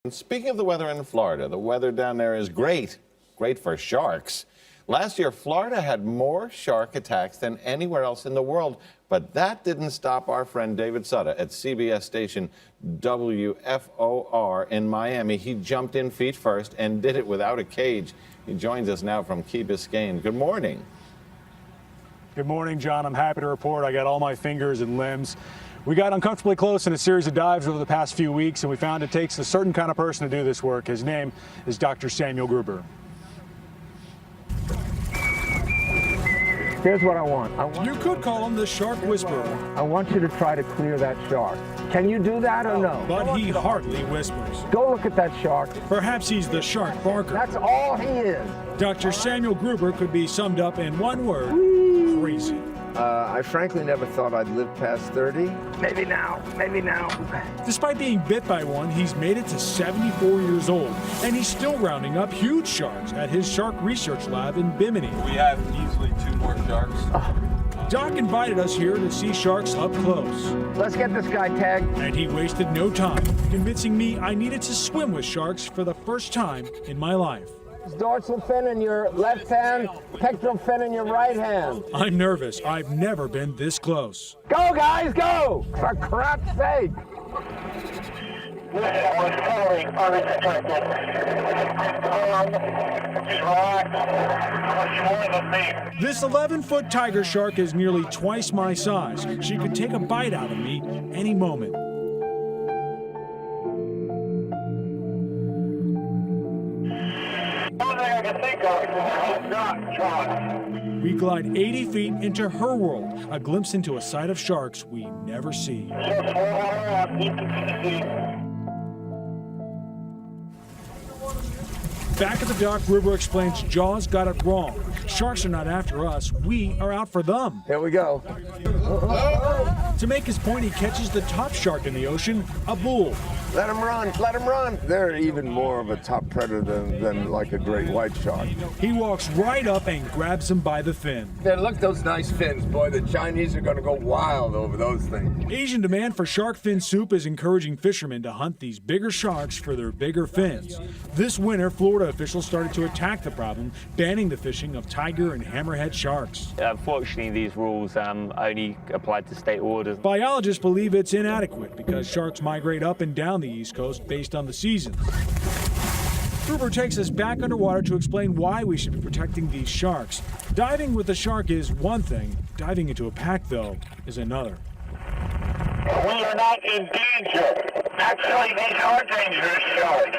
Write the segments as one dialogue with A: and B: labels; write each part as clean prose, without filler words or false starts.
A: And speaking of the weather in Florida, the weather down there is great. Great for sharks. Last year, Florida had more shark attacks than anywhere else in the world. But that didn't stop our friend David Sutter at CBS station WFOR in Miami. He jumped in feet first and did it without a cage. He joins us now from Key Biscayne. Good morning.
B: Good morning, John. I'm happy to report I got all my fingers and limbs. We got uncomfortably close in a series of dives over the past few weeks, and we found it takes a certain kind of person to do this work. His name is Dr. Samuel Gruber.
C: Here's what I want.
B: You could call him the shark whisperer.
C: I want you to try to clear that shark. Can you do that or no?
B: But he hardly whispers.
C: Go look at that shark.
B: Perhaps he's the shark barker.
C: That's all he is.
B: Dr. Samuel Gruber could be summed up in one word: crazy.
C: I frankly never thought I'd live past 30. Maybe now, maybe now.
B: Despite being bit by one, he's made it to 74 years old, and he's still rounding up huge sharks at his shark research lab in Bimini.
D: We have easily 2 more sharks.
B: Doc invited us here to see sharks up close.
C: Let's get this guy tagged.
B: And he wasted no time, convincing me I needed to swim with sharks for the first time in my life.
C: Dorsal fin in your left hand, pectoral fin in your right hand.
B: I'm nervous. I've never been this close.
C: Go, guys, go! For crap's sake!
B: This 11-foot tiger shark is nearly twice my size. She could take a bite out of me any moment. We glide 80 feet into her world, a glimpse into a sight of sharks we never see. Back at the dock, Gruber explains Jaws got it wrong. Sharks are not after us, we are out for them.
C: Here we go.
B: To make his point, he catches the top shark in the ocean, a bull.
C: Let him run, let him run. They're even more of a top predator than like a great white shark.
B: He walks right up and grabs him by the fin.
C: There, look those nice fins, boy. The Chinese are gonna go wild over those things.
B: Asian demand for shark fin soup is encouraging fishermen to hunt these bigger sharks for their bigger fins. This winter, Florida officials started to attack the problem, banning the fishing of tiger and hammerhead sharks.
E: Unfortunately, these rules only apply to state waters.
B: Biologists believe it's inadequate because sharks migrate up and down the East Coast based on the seasons. Gruber takes us back underwater to explain why we should be protecting these sharks. Diving with a shark is one thing. Diving into a pack, though, is another.
F: We are not in danger. Actually, these are dangerous sharks.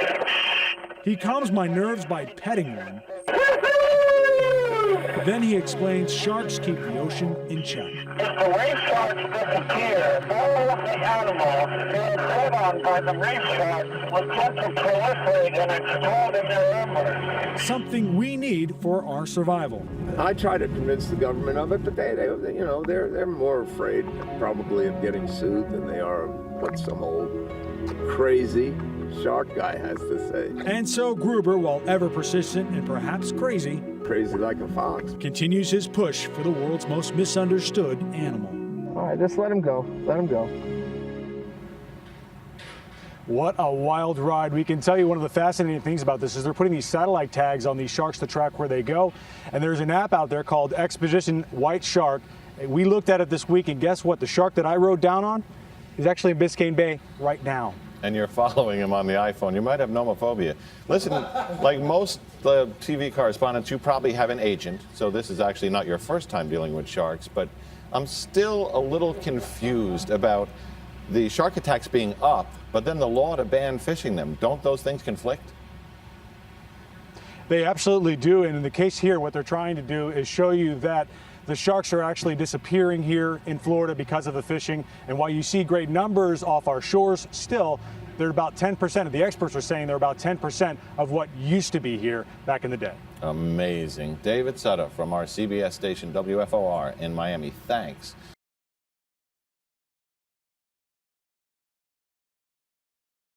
B: He calms my nerves by petting one. Then he explains sharks keep the ocean in check.
F: If the reef sharks disappear, all of the animals being fed on by the reef sharks will tend to proliferate and explode in their numbers.
B: Something we need for our survival.
C: I try to convince the government of it, but they're more afraid probably of getting sued than they are of what some old crazy shark guy has to say.
B: And so Gruber, while ever persistent and perhaps crazy
C: Like a fox.
B: continues his push for the world's most misunderstood animal.
C: All right, just let him go. Let him go.
B: What a wild ride. We can tell you one of the fascinating things about this is they're putting these satellite tags on these sharks to track where they go. And there's an app out there called Expedition White Shark. We looked at it this week, and guess what? The shark that I rode down on is actually in Biscayne Bay right now.
A: And you're following him on the iPhone. You might have nomophobia. Listen, like most TV correspondents, you probably have an agent. So this is actually not your first time dealing with sharks. But I'm still a little confused about the shark attacks being up, but then the law to ban fishing them. Don't those things conflict?
B: They absolutely do. And in the case here, what they're trying to do is show you that the sharks are actually disappearing here in Florida because of the fishing. And while you see great numbers off our shores, still, they're about 10%. Of the experts are saying they're about 10% of what used to be here back in the day.
A: Amazing. David Sutter from our CBS station WFOR in Miami. Thanks.